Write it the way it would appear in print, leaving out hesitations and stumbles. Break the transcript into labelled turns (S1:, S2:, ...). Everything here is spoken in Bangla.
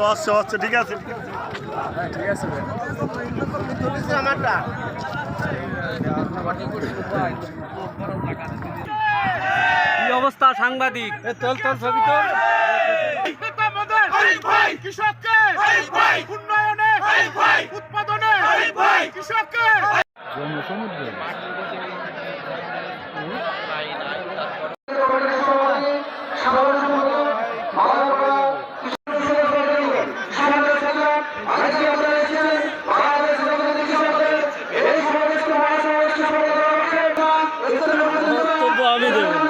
S1: আচ্ছা ঠিক আছে
S2: ঠিক আছে
S3: কি অবস্থা সাংবাদিক?
S2: চল ছবি তো
S4: কৃষককে উন্নয়নে উৎপাদনে কৃষককে
S3: বক্তব্য আমি দেবো।